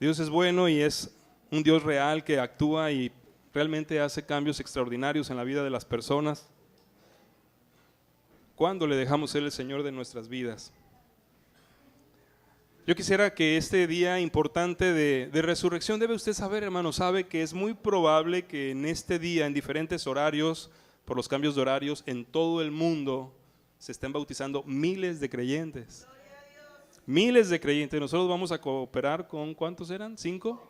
Dios es bueno y es un Dios real que actúa y realmente hace cambios extraordinarios en la vida de las personas cuando le dejamos ser el Señor de nuestras vidas. Yo quisiera que este día importante de resurrección, debe usted saber, hermano, sabe que es muy probable que en este día, en diferentes horarios, por los cambios de horarios, en todo el mundo se estén bautizando miles de creyentes. Miles de creyentes. Nosotros vamos a cooperar con, ¿cuántos eran? ¿5?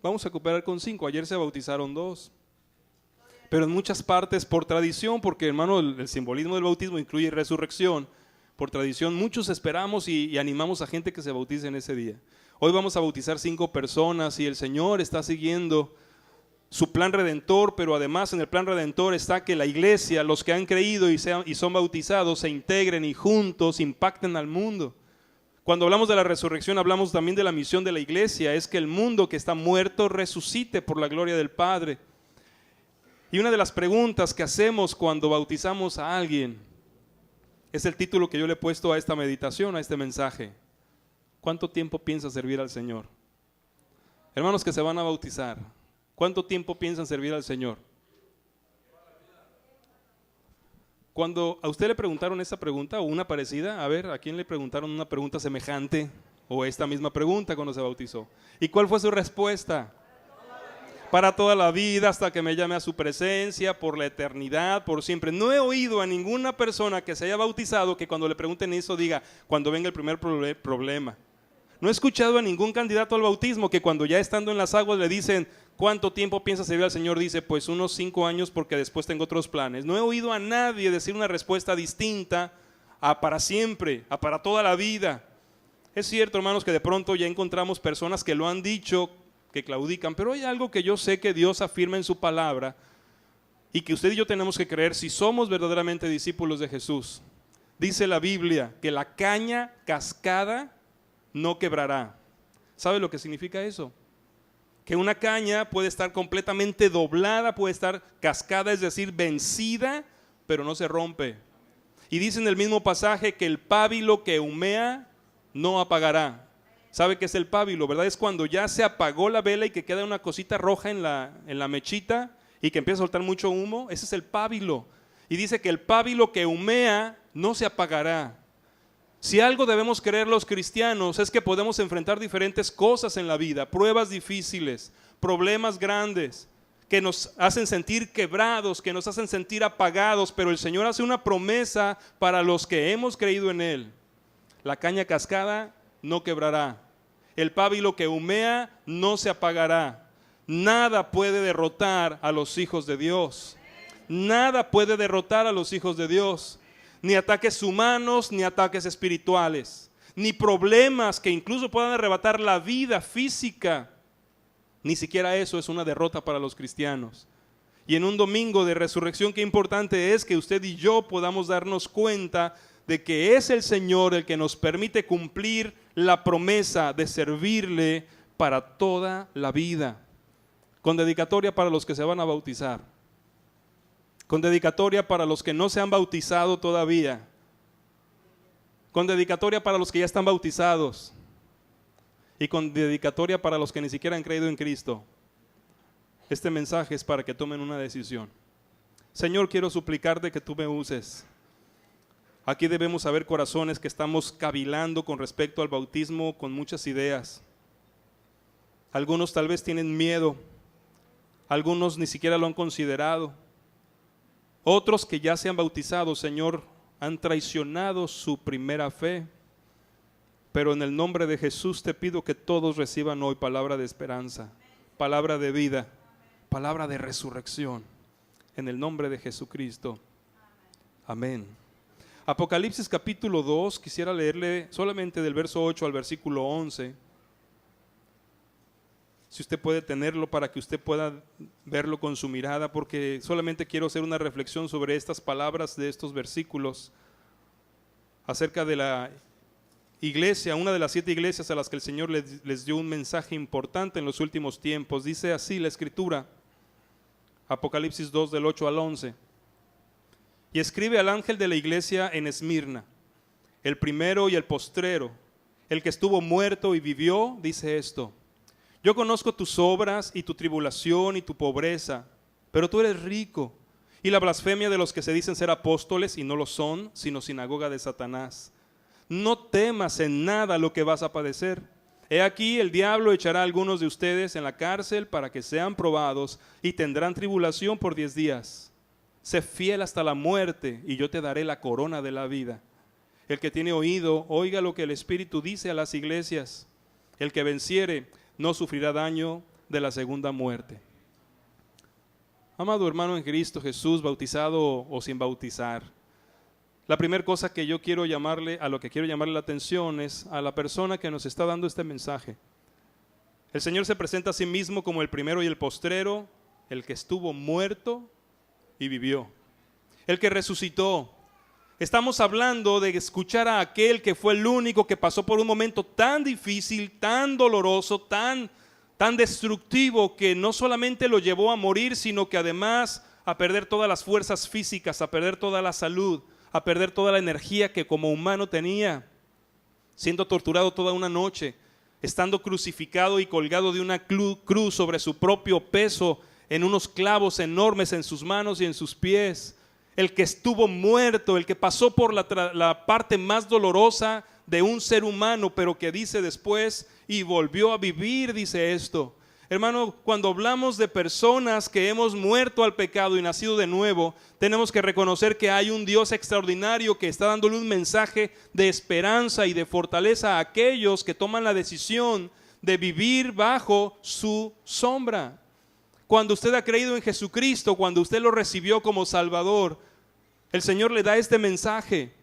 Vamos a cooperar con 5. Ayer se bautizaron 2. Pero en muchas partes, por tradición, porque hermano, el simbolismo del bautismo incluye resurrección. Por tradición, muchos esperamos y animamos a gente que se bautice en ese día. Hoy vamos a bautizar 5 personas y el Señor está siguiendo su plan redentor, pero además en el plan redentor está que la iglesia, los que han creído y son bautizados, se integren y juntos impacten al mundo. Cuando hablamos de la resurrección, hablamos también de la misión de la iglesia, es que el mundo que está muerto resucite por la gloria del Padre. Y una de las preguntas que hacemos cuando bautizamos a alguien es el título que yo le he puesto a esta meditación, a este mensaje. ¿Cuánto tiempo piensa servir al Señor? Hermanos que se van a bautizar, ¿cuánto tiempo piensan servir al Señor? Cuando a usted le preguntaron esta pregunta o una parecida, a ver, ¿a quién le preguntaron una pregunta semejante o esta misma pregunta cuando se bautizó? ¿Y cuál fue su respuesta? Para toda la vida, hasta que me llame a su presencia, por la eternidad, por siempre. No he oído a ninguna persona que se haya bautizado que cuando le pregunten eso diga, cuando venga el primer problema. No he escuchado a ningún candidato al bautismo que cuando ya estando en las aguas le dicen, ¿cuánto tiempo piensa servir al Señor? Dice, pues unos 5 años porque después tengo otros planes. No he oído a nadie decir una respuesta distinta a para siempre, a para toda la vida. Es cierto, hermanos, que de pronto ya encontramos personas que lo han dicho, que claudican, pero hay algo que yo sé que Dios afirma en su palabra y que usted y yo tenemos que creer si somos verdaderamente discípulos de Jesús. Dice la Biblia que la caña cascada no quebrará. ¿Sabe lo que significa eso? Que una caña puede estar completamente doblada, puede estar cascada, es decir, vencida, pero no se rompe. Y dice en el mismo pasaje que el pábilo que humea no apagará. ¿Sabe qué es el pábilo, verdad? Es cuando ya se apagó la vela y que queda una cosita roja en la mechita y que empieza a soltar mucho humo. Ese es el pábilo. Y dice que el pábilo que humea no se apagará. Si algo debemos creer los cristianos es que podemos enfrentar diferentes cosas en la vida, pruebas difíciles, problemas grandes, que nos hacen sentir quebrados, que nos hacen sentir apagados, pero el Señor hace una promesa para los que hemos creído en Él. La caña cascada no quebrará, el pábilo que humea no se apagará. Nada puede derrotar a los hijos de Dios. Nada puede derrotar a los hijos de Dios. Ni ataques humanos, ni ataques espirituales, ni problemas que incluso puedan arrebatar la vida física. Ni siquiera eso es una derrota para los cristianos. Y en un domingo de resurrección, qué importante es que usted y yo podamos darnos cuenta de que es el Señor el que nos permite cumplir la promesa de servirle para toda la vida. Con dedicatoria para los que se van a bautizar. Con dedicatoria para los que no se han bautizado todavía, con dedicatoria para los que ya están bautizados y con dedicatoria para los que ni siquiera han creído en Cristo. Este mensaje es para que tomen una decisión. Señor, quiero suplicarte que tú me uses. Aquí debemos haber corazones que estamos cavilando con respecto al bautismo con muchas ideas. Algunos tal vez tienen miedo, algunos ni siquiera lo han considerado. Otros que ya se han bautizado, Señor, han traicionado su primera fe. Pero en el nombre de Jesús te pido que todos reciban hoy palabra de esperanza, palabra de vida, palabra de resurrección. En el nombre de Jesucristo. Amén. Apocalipsis capítulo 2, quisiera leerle solamente del verso 8 al versículo 11. Si usted puede tenerlo para que usted pueda verlo con su mirada, porque solamente quiero hacer una reflexión sobre estas palabras de estos versículos acerca de la iglesia, una de las 7 iglesias a las que el Señor les dio un mensaje importante en los últimos tiempos. Dice así la Escritura, Apocalipsis 2 del 8 al 11. Y escribe al ángel de la iglesia en Esmirna, el primero y el postrero, el que estuvo muerto y vivió, dice esto: Yo conozco tus obras y tu tribulación y tu pobreza, pero tú eres rico. Y la blasfemia de los que se dicen ser apóstoles y no lo son, sino sinagoga de Satanás. No temas en nada lo que vas a padecer. He aquí, el diablo echará a algunos de ustedes en la cárcel para que sean probados y tendrán tribulación por 10 días. Sé fiel hasta la muerte y yo te daré la corona de la vida. El que tiene oído, oiga lo que el Espíritu dice a las iglesias. El que venciere no sufrirá daño de la segunda muerte. Amado hermano en Cristo Jesús, bautizado o sin bautizar, la primera cosa que yo quiero llamarle, a lo que quiero llamarle la atención es a la persona que nos está dando este mensaje. El Señor se presenta a sí mismo como el primero y el postrero, el que estuvo muerto y vivió, el que resucitó. Estamos hablando de escuchar a aquel que fue el único que pasó por un momento tan difícil, tan doloroso, tan destructivo, que no solamente lo llevó a morir, sino que además a perder todas las fuerzas físicas, a perder toda la salud, a perder toda la energía que como humano tenía, siendo torturado toda una noche, estando crucificado y colgado de una cruz sobre su propio peso, en unos clavos enormes en sus manos y en sus pies. El que estuvo muerto, el que pasó por la parte más dolorosa de un ser humano, pero que dice después, y volvió a vivir, dice esto. Hermano, cuando hablamos de personas que hemos muerto al pecado y nacido de nuevo, tenemos que reconocer que hay un Dios extraordinario que está dándole un mensaje de esperanza y de fortaleza a aquellos que toman la decisión de vivir bajo su sombra. Cuando usted ha creído en Jesucristo, cuando usted lo recibió como Salvador, el Señor le da este mensaje.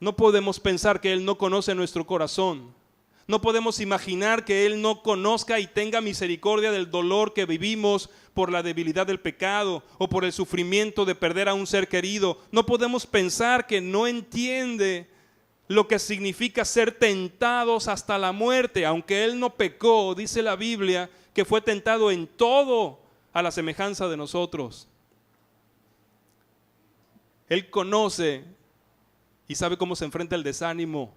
No podemos pensar que Él no conoce nuestro corazón. No podemos imaginar que Él no conozca y tenga misericordia del dolor que vivimos por la debilidad del pecado o por el sufrimiento de perder a un ser querido. No podemos pensar que no entiende lo que significa ser tentados hasta la muerte. Aunque Él no pecó, dice la Biblia que fue tentado en todo a la semejanza de nosotros. Él conoce y sabe cómo se enfrenta el desánimo.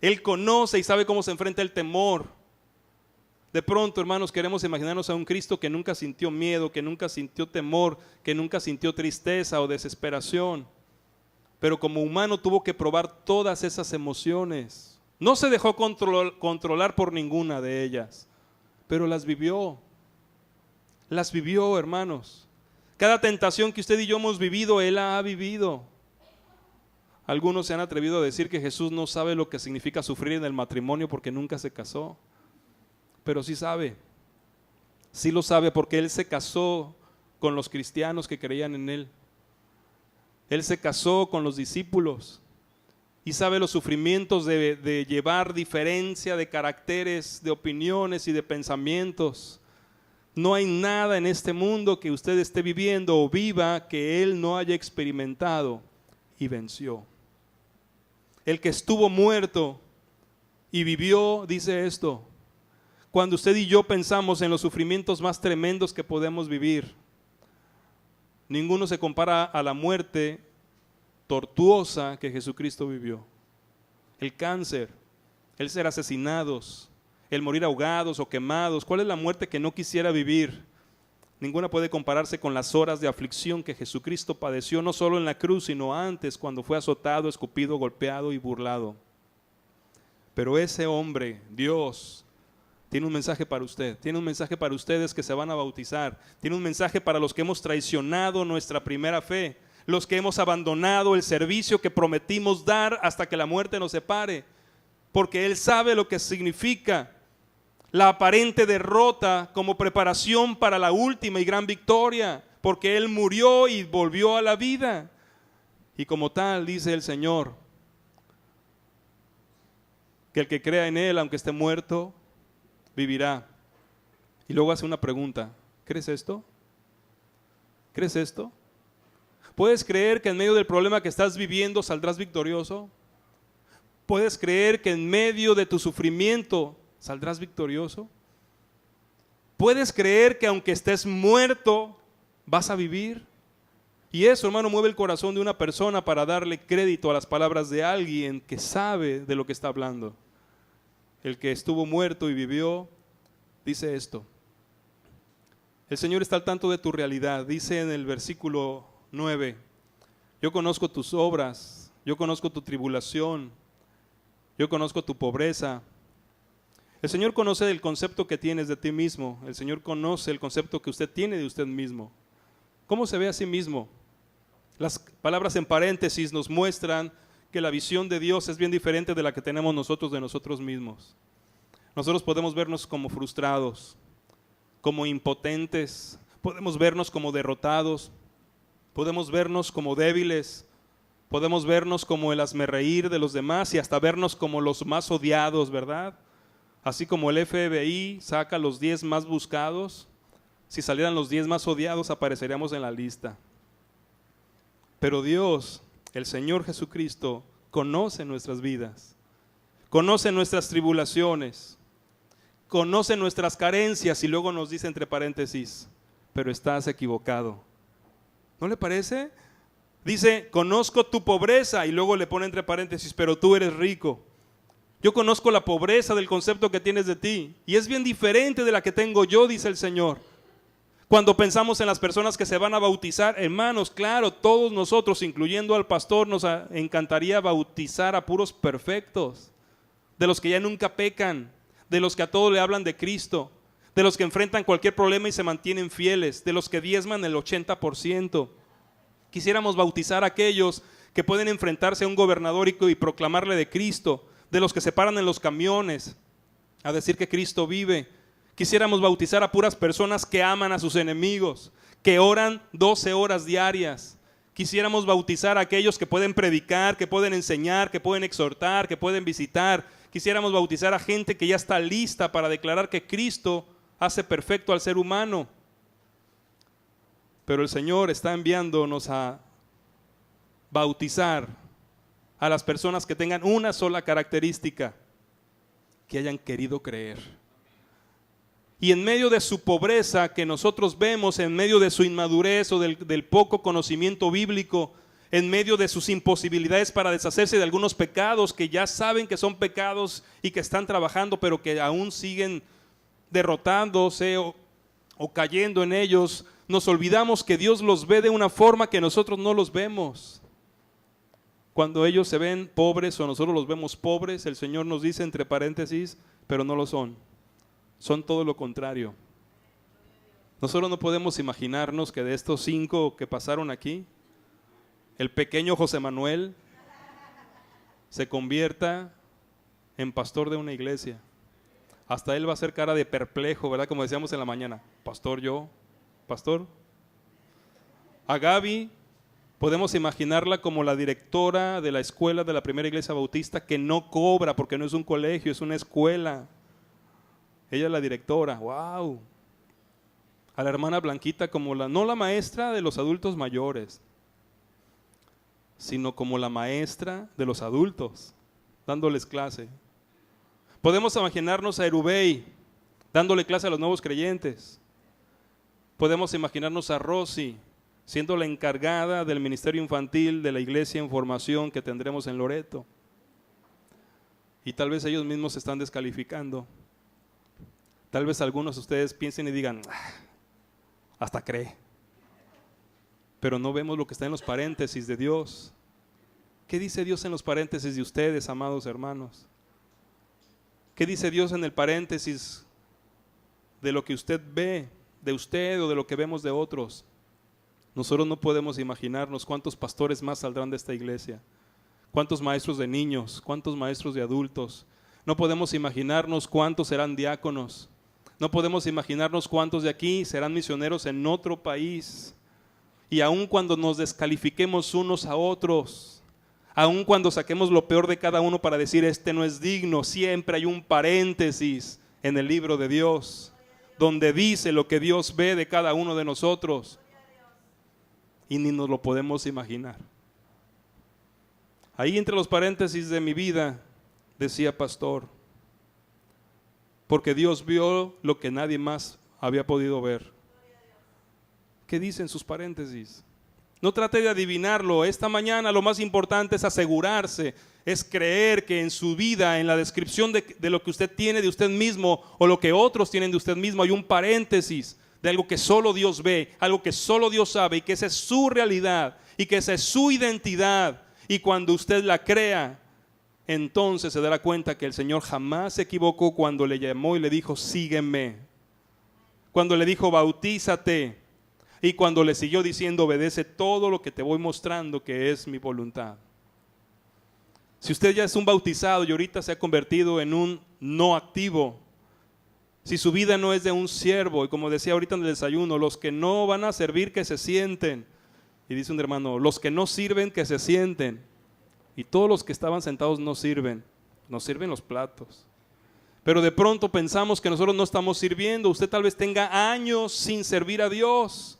Él conoce y sabe cómo se enfrenta el temor. De pronto, hermanos, queremos imaginarnos a un Cristo que nunca sintió miedo, que nunca sintió temor, que nunca sintió tristeza o desesperación. Pero como humano tuvo que probar todas esas emociones. No se dejó controlar por ninguna de ellas, pero las vivió. Las vivió, hermanos. Cada tentación que usted y yo hemos vivido, Él la ha vivido. Algunos se han atrevido a decir que Jesús no sabe lo que significa sufrir en el matrimonio porque nunca se casó. Pero sí sabe. Sí lo sabe porque Él se casó con los cristianos que creían en Él. Él se casó con los discípulos y sabe los sufrimientos de llevar diferencia de caracteres, de opiniones y de pensamientos. No hay nada en este mundo que usted esté viviendo o viva que Él no haya experimentado y venció. El que estuvo muerto y vivió, dice esto. Cuando usted y yo pensamos en los sufrimientos más tremendos que podemos vivir, ninguno se compara a la muerte tortuosa que Jesucristo vivió. El cáncer, el ser asesinados, el morir ahogados o quemados. ¿Cuál es la muerte que no quisiera vivir? Ninguna puede compararse con las horas de aflicción que Jesucristo padeció, no solo en la cruz, sino antes, cuando fue azotado, escupido, golpeado y burlado. Pero ese hombre, Dios, tiene un mensaje para usted, tiene un mensaje para ustedes que se van a bautizar, tiene un mensaje para los que hemos traicionado nuestra primera fe, los que hemos abandonado el servicio que prometimos dar hasta que la muerte nos separe, porque Él sabe lo que significa la aparente derrota como preparación para la última y gran victoria, porque Él murió y volvió a la vida. Y como tal, dice el Señor, que el que crea en Él, aunque esté muerto, vivirá. Y luego hace una pregunta: ¿crees esto? ¿Crees esto? ¿Puedes creer que en medio del problema que estás viviendo saldrás victorioso? ¿Puedes creer que en medio de tu sufrimiento saldrás victorioso? ¿Puedes creer que aunque estés muerto vas a vivir? Y eso, hermano, mueve el corazón de una persona para darle crédito a las palabras de alguien que sabe de lo que está hablando. el que estuvo muerto y vivió, dice esto. El Señor está al tanto de tu realidad. Dice en el versículo 9, yo conozco tus obras, yo conozco tu tribulación, yo conozco tu pobreza. El Señor conoce el concepto que tienes de ti mismo. El Señor conoce el concepto que usted tiene de usted mismo. ¿Cómo se ve a sí mismo? Las palabras en paréntesis nos muestran que la visión de Dios es bien diferente de la que tenemos nosotros de nosotros mismos. Nosotros podemos vernos como frustrados, como impotentes, podemos vernos como derrotados, podemos vernos como débiles, podemos vernos como el hazmerreír de los demás y hasta vernos como los más odiados, ¿verdad? Así como el FBI saca los 10 más buscados, si salieran los 10 más odiados apareceríamos en la lista. Pero Dios, el Señor Jesucristo, conoce nuestras vidas, conoce nuestras tribulaciones, conoce nuestras carencias y luego nos dice entre paréntesis, pero estás equivocado. ¿No le parece? Dice, conozco tu pobreza y luego le pone entre paréntesis, pero tú eres rico. Yo conozco la pobreza del concepto que tienes de ti y es bien diferente de la que tengo yo, dice el Señor. Cuando pensamos en las personas que se van a bautizar, hermanos, claro, todos nosotros, incluyendo al pastor, nos encantaría bautizar a puros perfectos, de los que ya nunca pecan, de los que a todos le hablan de Cristo, de los que enfrentan cualquier problema y se mantienen fieles, de los que diezman el 80%. Quisiéramos bautizar a aquellos que pueden enfrentarse a un gobernador y proclamarle de Cristo, de los que se paran en los camiones a decir que Cristo vive. Quisiéramos bautizar a puras personas que aman a sus enemigos, que oran 12 horas diarias. Quisiéramos bautizar a aquellos que pueden predicar, que pueden enseñar, que pueden exhortar, que pueden visitar. Quisiéramos bautizar a gente que ya está lista para declarar que Cristo hace perfecto al ser humano. Pero el Señor está enviándonos a bautizar a las personas que tengan una sola característica, que hayan querido creer. Y en medio de su pobreza que nosotros vemos, en medio de su inmadurez o del poco conocimiento bíblico, en medio de sus imposibilidades para deshacerse de algunos pecados que ya saben que son pecados y que están trabajando, pero que aún siguen derrotándose o cayendo en ellos, nos olvidamos que Dios los ve de una forma que nosotros no los vemos. Cuando ellos se ven pobres o nosotros los vemos pobres, el Señor nos dice entre paréntesis, pero no lo son. Son todo lo contrario. Nosotros no podemos imaginarnos que de estos 5 que pasaron aquí, el pequeño José Manuel se convierta en pastor de una iglesia. Hasta él va a hacer cara de perplejo, ¿verdad? Como decíamos en la mañana, pastor yo, pastor. A Gaby podemos imaginarla como la directora de la escuela de la primera iglesia bautista que no cobra porque no es un colegio, es una escuela. Ella es la directora, wow. A la hermana Blanquita como no la maestra de los adultos mayores, sino como la maestra de los adultos, dándoles clase. Podemos imaginarnos a Erubey dándole clase a los nuevos creyentes. Podemos imaginarnos a Rosy siendo la encargada del ministerio infantil de la iglesia en formación que tendremos en Loreto. Y tal vez ellos mismos se están descalificando. Tal vez algunos de ustedes piensen y digan, hasta cree. Pero no vemos lo que está en los paréntesis de Dios. ¿Qué dice Dios en los paréntesis de ustedes, amados hermanos? ¿Qué dice Dios en el paréntesis de lo que usted ve de usted o de lo que vemos de otros? Nosotros no podemos imaginarnos cuántos pastores más saldrán de esta iglesia, cuántos maestros de niños, cuántos maestros de adultos. No podemos imaginarnos cuántos serán diáconos. No podemos imaginarnos cuántos de aquí serán misioneros en otro país. Y aun cuando nos descalifiquemos unos a otros, aun cuando saquemos lo peor de cada uno para decir este no es digno, siempre hay un paréntesis en el libro de Dios donde dice lo que Dios ve de cada uno de nosotros y ni nos lo podemos imaginar. Ahí entre los paréntesis de mi vida decía pastor, porque Dios vio lo que nadie más había podido ver. ¿Qué dicen sus paréntesis? No trate de adivinarlo. Esta mañana lo más importante es asegurarse Es creer que en su vida, en la descripción de lo que usted tiene de usted mismo o lo que otros tienen de usted mismo, hay un paréntesis de algo que solo Dios ve, algo que solo Dios sabe y que esa es su realidad y que esa es su identidad. Y cuando usted la crea, entonces se dará cuenta que el Señor jamás se equivocó cuando le llamó y le dijo, sígueme. Cuando le dijo, bautízate. Y cuando le siguió diciendo, obedece todo lo que te voy mostrando que es mi voluntad. Si usted ya es un bautizado y ahorita se ha convertido en un no activo, si su vida no es de un siervo, y como decía ahorita en el desayuno, los que no van a servir que se sienten, y dice un hermano, los que no sirven que se sienten, y todos los que estaban sentados no sirven, nos sirven los platos. Pero de pronto pensamos que nosotros no estamos sirviendo. Usted tal vez tenga años sin servir a Dios,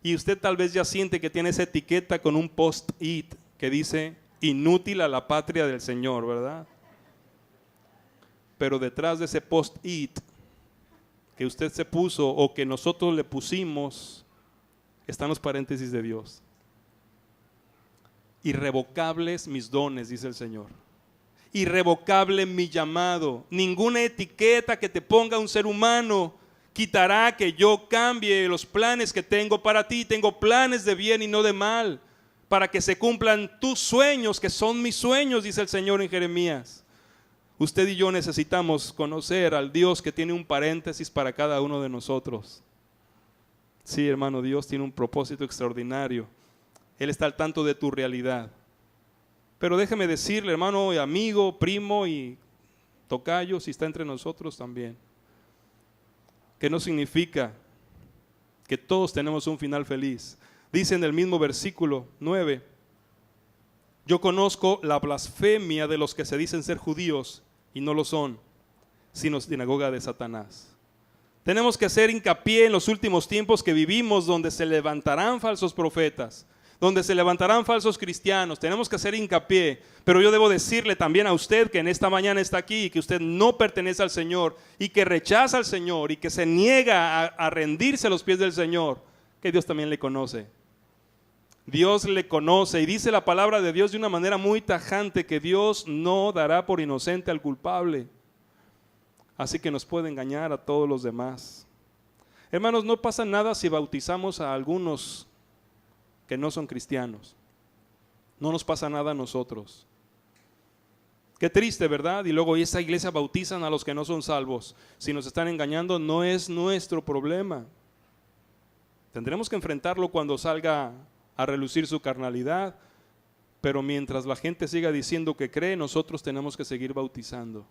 y usted tal vez ya siente que tiene esa etiqueta con un post-it que dice, inútil a la patria del Señor, ¿verdad? Pero detrás de ese post-it que usted se puso o que nosotros le pusimos, están los paréntesis de Dios. Irrevocables mis dones, dice el Señor. Irrevocable mi llamado. Ninguna etiqueta que te ponga un ser humano quitará que yo cambie los planes que tengo para ti. Tengo planes de bien y no de mal, para que se cumplan tus sueños, que son mis sueños, dice el Señor en Jeremías. Usted y yo necesitamos conocer al Dios que tiene un paréntesis para cada uno de nosotros. Sí, hermano, Dios tiene un propósito extraordinario. Él está al tanto de tu realidad. Pero déjeme decirle, hermano, amigo, primo y tocayo, si está entre nosotros también, que no significa que todos tenemos un final feliz. Dice en el mismo versículo 9, yo conozco la blasfemia de los que se dicen ser judíos y no lo son, sino sinagoga de Satanás. Tenemos que hacer hincapié en los últimos tiempos que vivimos, donde se levantarán falsos profetas, donde se levantarán falsos cristianos. Tenemos que hacer hincapié, pero yo debo decirle también a usted que en esta mañana está aquí y que usted no pertenece al Señor y que rechaza al Señor y que se niega a rendirse a los pies del Señor, que Dios también le conoce. Dios le conoce y dice la palabra de Dios de una manera muy tajante que Dios no dará por inocente al culpable. Así que nos puede engañar a todos los demás. Hermanos, no pasa nada si bautizamos a algunos que no son cristianos. No nos pasa nada a nosotros. Qué triste, ¿verdad? Y luego esa iglesia bautizan a los que no son salvos. Si nos están engañando, no es nuestro problema. Tendremos que enfrentarlo cuando salga a relucir su carnalidad, pero mientras la gente siga diciendo que cree, nosotros tenemos que seguir bautizando.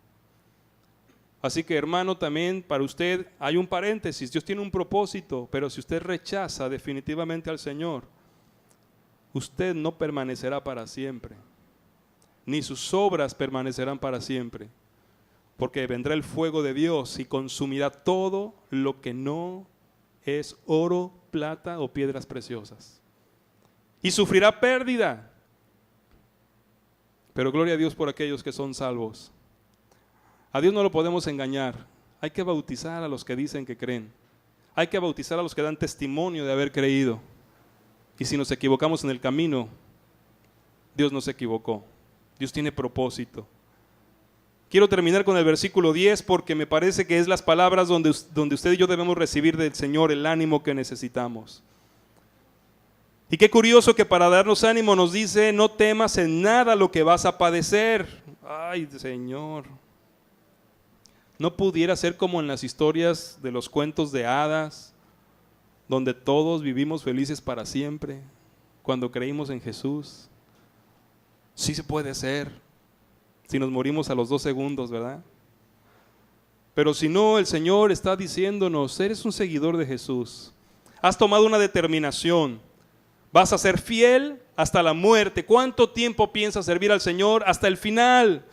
Así que, hermano, también para usted hay un paréntesis. Dios tiene un propósito, pero si usted rechaza definitivamente al Señor, usted no permanecerá para siempre, ni sus obras permanecerán para siempre, porque vendrá el fuego de Dios y consumirá todo lo que no es oro, plata o piedras preciosas. Y sufrirá pérdida. Pero gloria a Dios por aquellos que son salvos. A Dios no lo podemos engañar. Hay que bautizar a los que dicen que creen. Hay que bautizar a los que dan testimonio de haber creído. Y si nos equivocamos en el camino, Dios no se equivocó. Dios tiene propósito. Quiero terminar con el versículo 10 porque me parece que es las palabras donde usted y yo debemos recibir del Señor el ánimo que necesitamos. Y qué curioso que para darnos ánimo nos dice, no temas en nada lo que vas a padecer. Ay, Señor. No pudiera ser como en las historias de los cuentos de hadas, donde todos vivimos felices para siempre, cuando creímos en Jesús. Sí se puede ser, si nos morimos a los 2 segundos, ¿verdad? Pero si no, el Señor está diciéndonos, eres un seguidor de Jesús. Has tomado una determinación. Vas a ser fiel hasta la muerte. ¿Cuánto tiempo piensas servir al Señor? Hasta el final.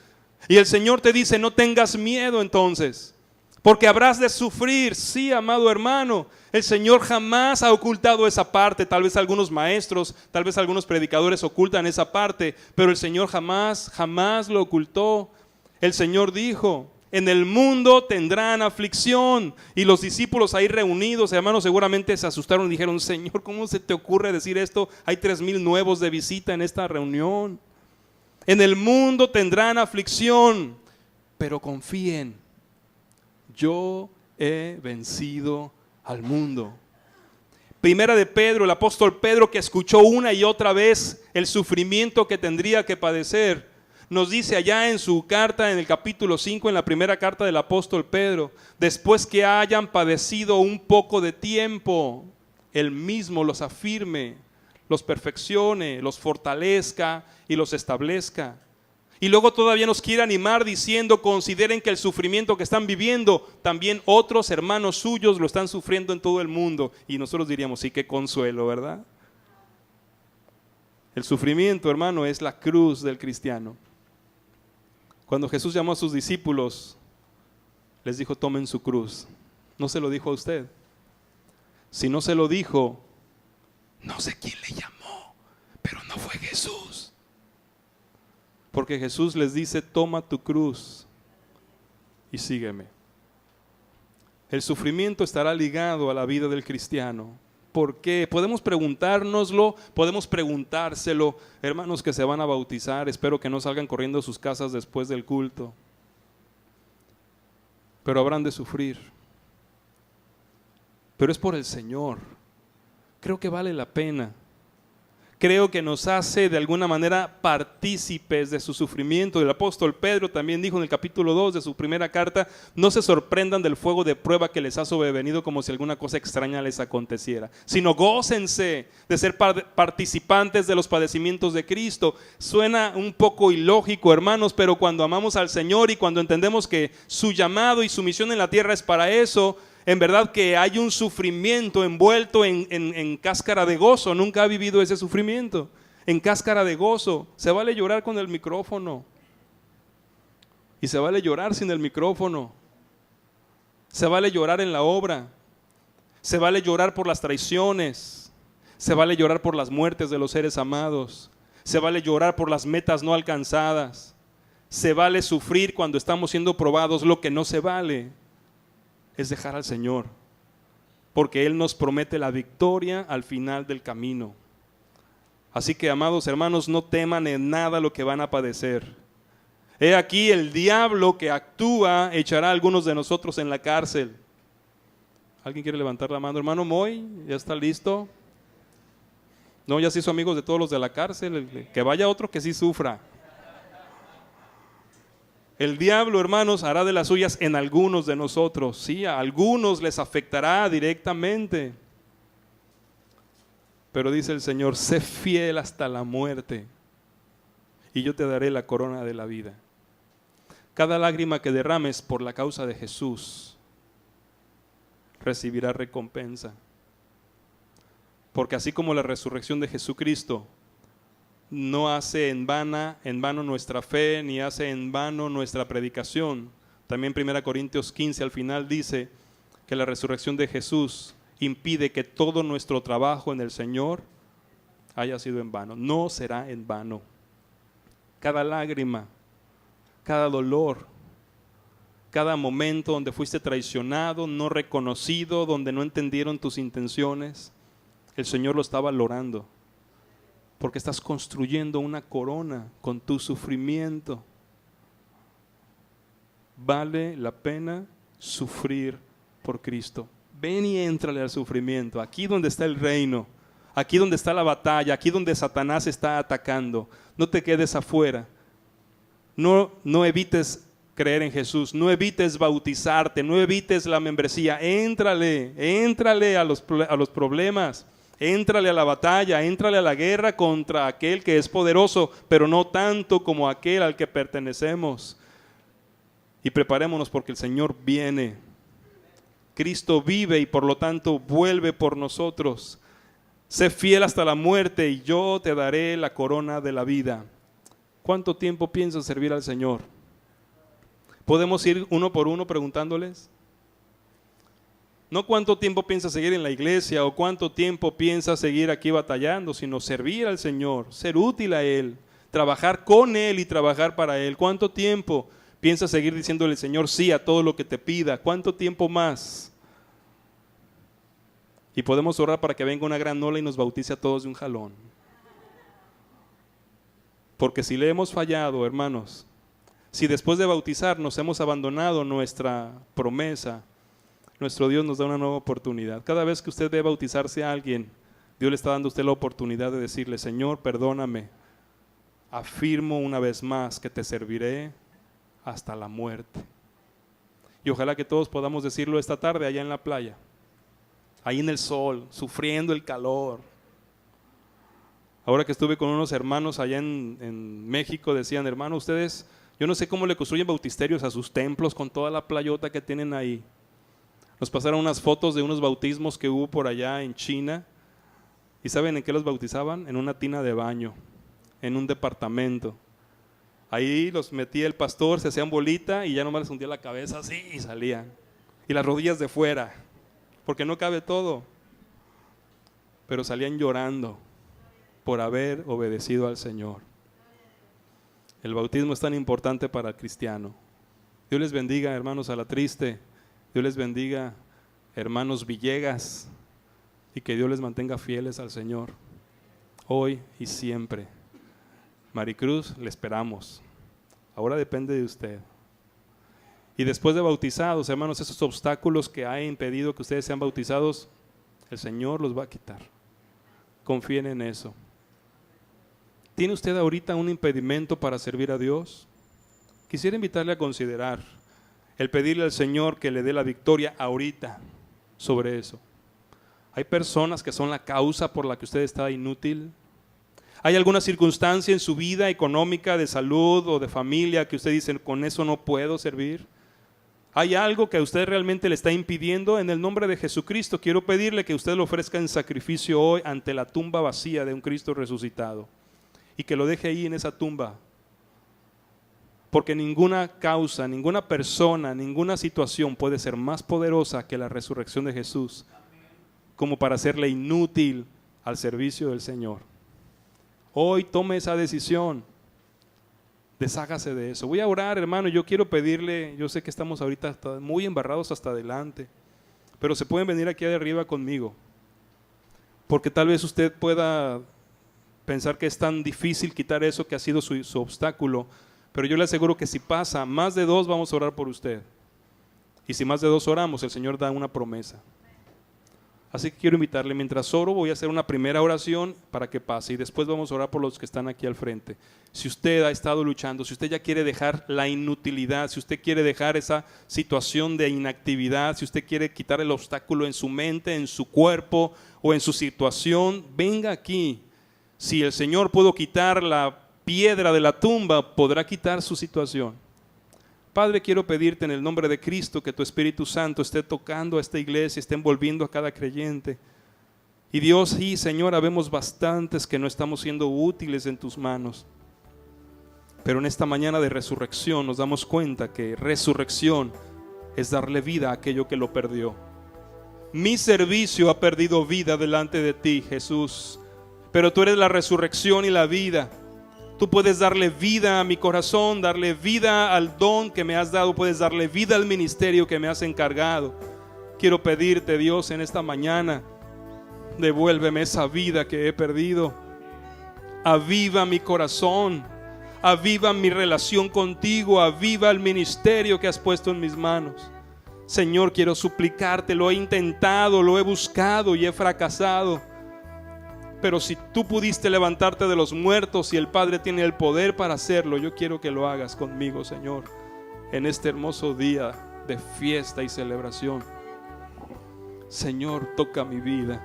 Y el Señor te dice, no tengas miedo entonces, porque habrás de sufrir. Sí, amado hermano, el Señor jamás ha ocultado esa parte. Tal vez algunos maestros, tal vez algunos predicadores ocultan esa parte, pero el Señor jamás lo ocultó. El Señor dijo, en el mundo tendrán aflicción. Y los discípulos ahí reunidos, hermanos, seguramente se asustaron y dijeron, Señor, ¿cómo se te ocurre decir esto? Hay 3,000 nuevos de visita en esta reunión. En el mundo tendrán aflicción, pero confíen, yo he vencido al mundo. Primera de Pedro, el apóstol Pedro, que escuchó una y otra vez el sufrimiento que tendría que padecer, nos dice allá en su carta, en el capítulo 5, en la primera carta del apóstol Pedro: después que hayan padecido un poco de tiempo, él mismo los afirme, los perfeccione, los fortalezca y los establezca. Y luego todavía nos quiere animar diciendo: consideren que el sufrimiento que están viviendo, también otros hermanos suyos lo están sufriendo en todo el mundo. Y nosotros diríamos: sí, qué consuelo, ¿verdad? El sufrimiento, hermano, es la cruz del cristiano. Cuando Jesús llamó a sus discípulos, les dijo: tomen su cruz. No se lo dijo a usted. Si no se lo dijo, no sé quién le llamó, pero no fue Jesús. Porque Jesús les dice: toma tu cruz y sígueme. El sufrimiento estará ligado a la vida del cristiano. ¿Por qué? Podemos preguntárnoslo, podemos preguntárselo. Hermanos que se van a bautizar, espero que no salgan corriendo a sus casas después del culto. Pero habrán de sufrir. Pero es por el Señor. Creo que vale la pena. Creo que nos hace de alguna manera partícipes de su sufrimiento. El apóstol Pedro también dijo en el capítulo 2 de su primera carta: no se sorprendan del fuego de prueba que les ha sobrevenido como si alguna cosa extraña les aconteciera, sino gócense de ser participantes de los padecimientos de Cristo. Suena un poco ilógico, hermanos, pero cuando amamos al Señor y cuando entendemos que su llamado y su misión en la tierra es para eso, en verdad que hay un sufrimiento envuelto en cáscara de gozo. Nunca ha vivido ese sufrimiento. En cáscara de gozo. Se vale llorar con el micrófono. Y se vale llorar sin el micrófono. Se vale llorar en la obra. Se vale llorar por las traiciones. Se vale llorar por las muertes de los seres amados. Se vale llorar por las metas no alcanzadas. Se vale sufrir cuando estamos siendo probados. Lo que no se vale es dejar al Señor, porque Él nos promete la victoria al final del camino. Así que, amados hermanos, no teman en nada lo que van a padecer. He aquí el diablo que actúa echará a algunos de nosotros en la cárcel. ¿Alguien quiere levantar la mano? Hermano Moy, ¿ya está listo? No, ya se hizo amigos de todos los de la cárcel. Que vaya otro que sí sufra. El diablo, hermanos, hará de las suyas en algunos de nosotros. Sí, a algunos les afectará directamente. Pero dice el Señor: sé fiel hasta la muerte y yo te daré la corona de la vida. Cada lágrima que derrames por la causa de Jesús recibirá recompensa. Porque así como la resurrección de Jesucristo no hace en vano nuestra fe, ni hace en vano nuestra predicación. También 1 Corintios 15 al final dice que la resurrección de Jesús impide que todo nuestro trabajo en el Señor haya sido en vano. No será en vano. Cada lágrima, cada dolor, cada momento donde fuiste traicionado, no reconocido, donde no entendieron tus intenciones, el Señor lo está valorando. Porque estás construyendo una corona con tu sufrimiento. Vale la pena sufrir por Cristo. Ven y éntrale al sufrimiento. Aquí donde está el reino. Aquí donde está la batalla. Aquí donde Satanás está atacando. No te quedes afuera. No evites creer en Jesús. No evites bautizarte. No evites la membresía. Éntrale a los problemas. Éntrale a la batalla, éntrale a la guerra contra aquel que es poderoso, pero no tanto como aquel al que pertenecemos. Y preparémonos porque el Señor viene. Cristo vive y por lo tanto vuelve por nosotros. Sé fiel hasta la muerte y yo te daré la corona de la vida. ¿Cuánto tiempo piensas servir al Señor? ¿Podemos ir uno por uno preguntándoles? No cuánto tiempo piensas seguir en la iglesia o cuánto tiempo piensas seguir aquí batallando, sino servir al Señor, ser útil a Él, trabajar con Él y trabajar para Él. ¿Cuánto tiempo piensas seguir diciéndole al Señor sí a todo lo que te pida? ¿Cuánto tiempo más? Y podemos orar para que venga una gran ola y nos bautice a todos de un jalón. Porque si le hemos fallado, hermanos, si después de bautizarnos hemos abandonado nuestra promesa, nuestro Dios nos da una nueva oportunidad. Cada vez que usted ve bautizarse a alguien, Dios le está dando a usted la oportunidad de decirle: Señor, perdóname, afirmo una vez más que te serviré hasta la muerte. Y ojalá que todos podamos decirlo esta tarde allá en la playa, ahí en el sol, sufriendo el calor. Ahora que estuve con unos hermanos allá en México, decían: hermano, ustedes, yo no sé cómo le construyen bautisterios a sus templos con toda la playota que tienen ahí. Nos pasaron unas fotos de unos bautismos que hubo por allá en China. ¿Y saben en qué los bautizaban? En una tina de baño, en un departamento. Ahí los metía el pastor, se hacían bolita y ya nomás les hundía la cabeza así y salían. Y las rodillas de fuera, porque no cabe todo. Pero salían llorando por haber obedecido al Señor. El bautismo es tan importante para el cristiano. Dios les bendiga, hermanos Alatriste. Dios les bendiga, hermanos Villegas. Y que Dios les mantenga fieles al Señor, hoy y siempre. Maricruz, le esperamos. Ahora depende de usted. Y después de bautizados, hermanos, esos obstáculos que ha impedido que ustedes sean bautizados, el Señor los va a quitar. Confíen en eso. ¿Tiene usted ahorita un impedimento para servir a Dios? Quisiera invitarle a considerar el pedirle al Señor que le dé la victoria ahorita sobre eso. Hay personas que son la causa por la que usted está inútil. ¿Hay alguna circunstancia en su vida económica, de salud o de familia que usted dice: con eso no puedo servir? ¿Hay algo que a usted realmente le está impidiendo? En el nombre de Jesucristo quiero pedirle que usted lo ofrezca en sacrificio hoy ante la tumba vacía de un Cristo resucitado, y que lo deje ahí en esa tumba. Porque ninguna causa, ninguna persona, ninguna situación puede ser más poderosa que la resurrección de Jesús como para hacerle inútil al servicio del Señor. Hoy tome esa decisión. Deshágase de eso. Voy a orar, hermano. Yo quiero pedirle, yo sé que estamos ahorita muy embarrados hasta adelante, pero se pueden venir aquí de arriba conmigo, porque tal vez usted pueda pensar que es tan difícil quitar eso que ha sido su obstáculo, pero yo le aseguro que si pasa, más de 2 vamos a orar por usted. Y si más de 2 oramos, el Señor da una promesa. Así que quiero invitarle, mientras oro voy a hacer una primera oración para que pase, y después vamos a orar por los que están aquí al frente. Si usted ha estado luchando, si usted ya quiere dejar la inutilidad, si usted quiere dejar esa situación de inactividad, si usted quiere quitar el obstáculo en su mente, en su cuerpo o en su situación, venga aquí. Si el Señor pudo quitar la piedra de la tumba, podrá quitar su situación. Padre, quiero pedirte en el nombre de Cristo que tu Espíritu Santo esté tocando a esta iglesia, esté envolviendo a cada creyente. Y Dios, sí, Señor, habemos bastantes que no estamos siendo útiles en tus manos. Pero en esta mañana de resurrección nos damos cuenta que resurrección es darle vida a aquello que lo perdió. Mi servicio ha perdido vida delante de ti, Jesús, pero tú eres la resurrección y la vida. Tú puedes darle vida a mi corazón, darle vida al don que me has dado, puedes darle vida al ministerio que me has encargado. Quiero pedirte, Dios, en esta mañana, devuélveme esa vida que he perdido. Aviva mi corazón, aviva mi relación contigo, aviva el ministerio que has puesto en mis manos. Señor, quiero suplicarte, lo he intentado, lo he buscado y he fracasado. Pero si tú pudiste levantarte de los muertos y el Padre tiene el poder para hacerlo, yo quiero que lo hagas conmigo, Señor, en este hermoso día de fiesta y celebración. Señor, toca mi vida.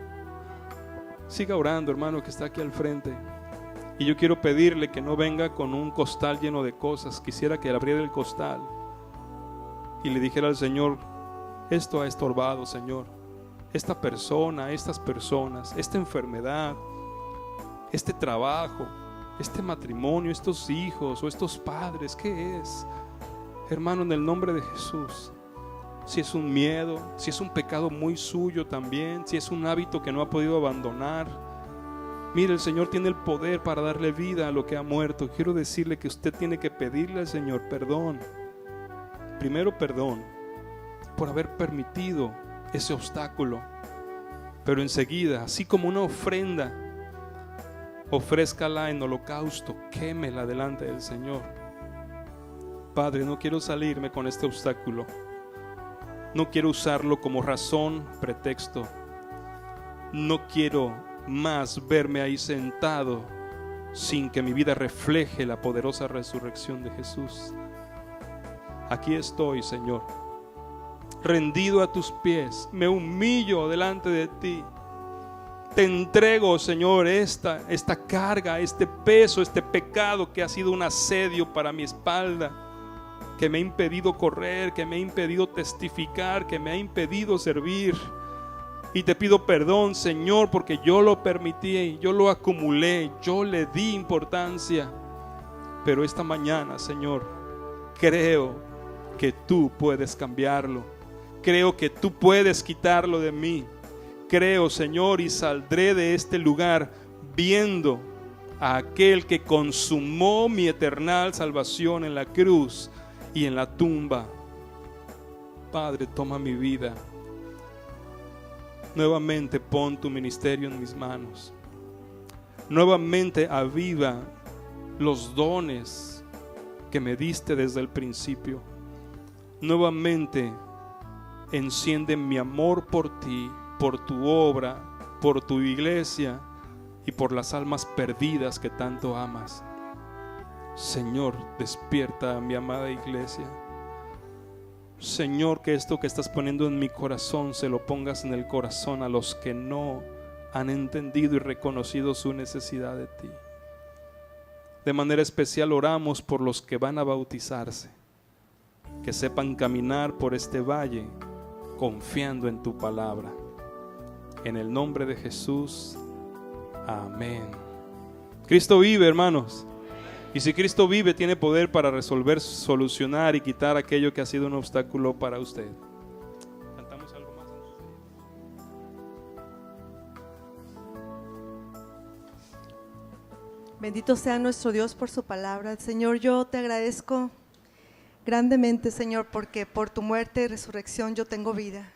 Siga orando, hermano, que está aquí al frente. Y yo quiero pedirle que no venga con un costal lleno de cosas. Quisiera que abriera el costal y le dijera al Señor: esto ha estorbado, Señor. Esta persona, estas personas, esta enfermedad, este trabajo, este matrimonio, estos hijos o estos padres, ¿qué es? Hermano, en el nombre de Jesús, si es un miedo, si es un pecado muy suyo también, si es un hábito que no ha podido abandonar, mire, el Señor tiene el poder para darle vida a lo que ha muerto. Quiero decirle que usted tiene que pedirle al Señor perdón. Primero, perdón por haber permitido ese obstáculo, pero enseguida, así como una ofrenda, ofrézcala en holocausto, quémela delante del Señor. Padre, no quiero salirme con este obstáculo. No quiero usarlo como razón, pretexto. No quiero más verme ahí sentado sin que mi vida refleje la poderosa resurrección de Jesús. Aquí estoy, Señor, rendido a tus pies. Me humillo delante de ti. Te entrego, Señor, esta carga, este peso, este pecado que ha sido un asedio para mi espalda, que me ha impedido correr, que me ha impedido testificar, que me ha impedido servir. Y te pido perdón, Señor, porque yo lo permití, yo lo acumulé, yo le di importancia. Pero esta mañana, Señor, creo que tú puedes cambiarlo. Creo que tú puedes quitarlo de mí. Creo, Señor, y saldré de este lugar viendo a aquel que consumó mi eterna salvación en la cruz y en la tumba. Padre, toma mi vida. Nuevamente pon tu ministerio en mis manos. Nuevamente aviva los dones que me diste desde el principio. Nuevamente enciende mi amor por ti, por tu obra, por tu iglesia y por las almas perdidas que tanto amas. Señor, despierta a mi amada iglesia. Señor, que esto que estás poniendo en mi corazón se lo pongas en el corazón a los que no han entendido y reconocido su necesidad de ti. De manera especial oramos por los que van a bautizarse, que sepan caminar por este valle confiando en tu palabra. En el nombre de Jesús, amén. Cristo vive, hermanos. Y si Cristo vive, tiene poder para resolver, solucionar y quitar aquello que ha sido un obstáculo para usted. ¿Cantamos algo más? Bendito sea nuestro Dios por su palabra. Señor, yo te agradezco grandemente, Señor, porque por tu muerte y resurrección yo tengo vida.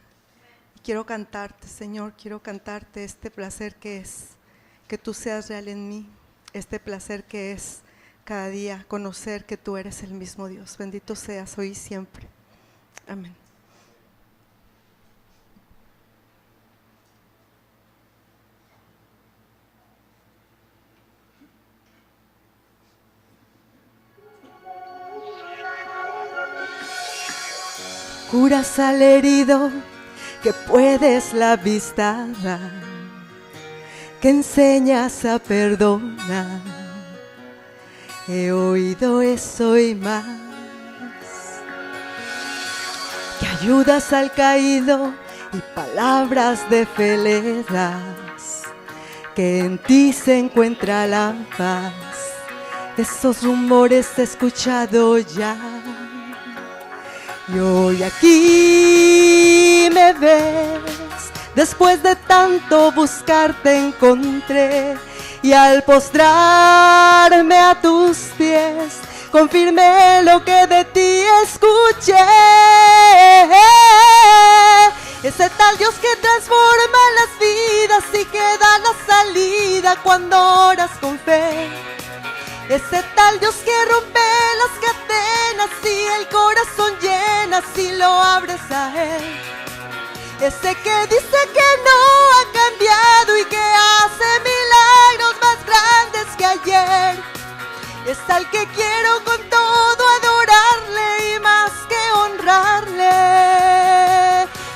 Y quiero cantarte, Señor, quiero cantarte este placer que es que tú seas real en mí, este placer que es cada día conocer que tú eres el mismo Dios. Bendito seas hoy y siempre. Amén. Curas al herido, que puedes la vista dar, que enseñas a perdonar. He oído eso y más, que ayudas al caído y palabras de fe le das, que en ti se encuentra la paz. Esos rumores he escuchado ya, y hoy aquí me ves, después de tanto buscar te encontré. Y al postrarme a tus pies, confirmé lo que de ti escuché. Ese tal Dios que transforma las vidas y que da la salida cuando oras con fe. Ese tal Dios que rompe las cadenas y el corazón llena si lo abres a Él. Ese que dice que no ha cambiado y que hace milagros más grandes que ayer. Es al que quiero con todo adorarle y más que honrarle.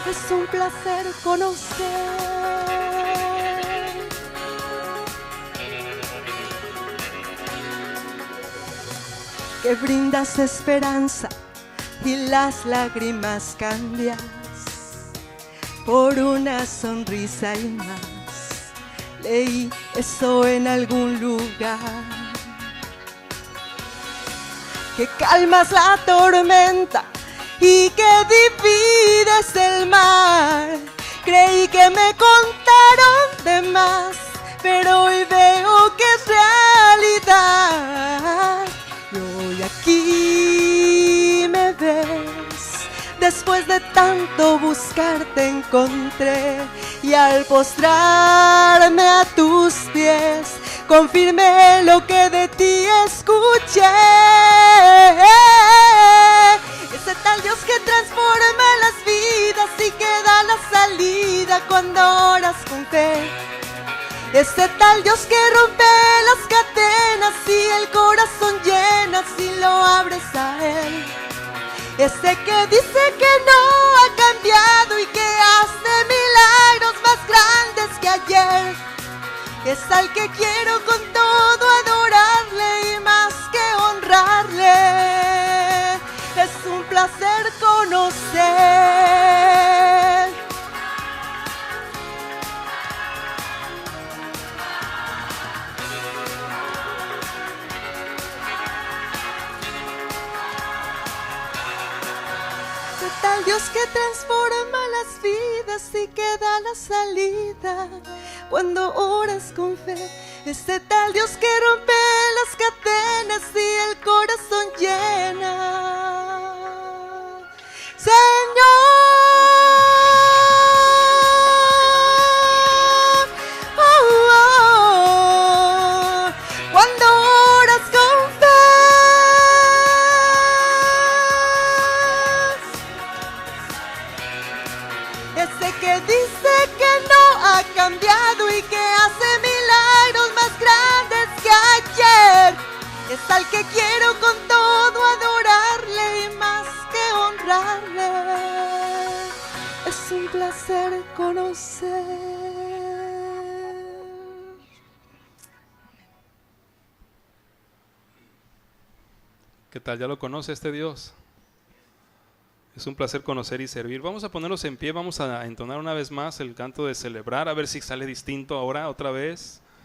Es un placer conocer. Que brindas esperanza y las lágrimas cambias por una sonrisa y más. Leí eso en algún lugar. Que calmas la tormenta y que divides el mar. Creí que me contaron de más, pero hoy veo que es realidad. Y hoy aquí me ves, después de tanto buscar te encontré. Y al postrarme a tus pies, confirmé lo que de ti escuché. Ese tal Dios que transforma las vidas y que da la salida cuando oras con fe. Ese tal Dios que rompe las cadenas y el corazón llena si lo abres a Él. Ese que dice que no ha cambiado y que hace milagros más grandes que ayer. Es al que quiero con todo adorarle y más que honrarle. Es un placer conocer. Tal Dios que transforma las vidas y que da la salida cuando oras con fe. Ese tal Dios que rompe las cadenas y el corazón llena. Señor, cuando oras con fe. Ese que dice que no ha cambiado y que hace milagros más grandes que ayer. Es al que quiero con todo adorarle y más que honrarle. Es un placer conocer. ¿Qué tal? ¿Ya lo conoce este Dios? Es un placer conocer y servir. Vamos a ponernos en pie, vamos a entonar una vez más el canto de celebrar, a ver si sale distinto ahora, otra vez.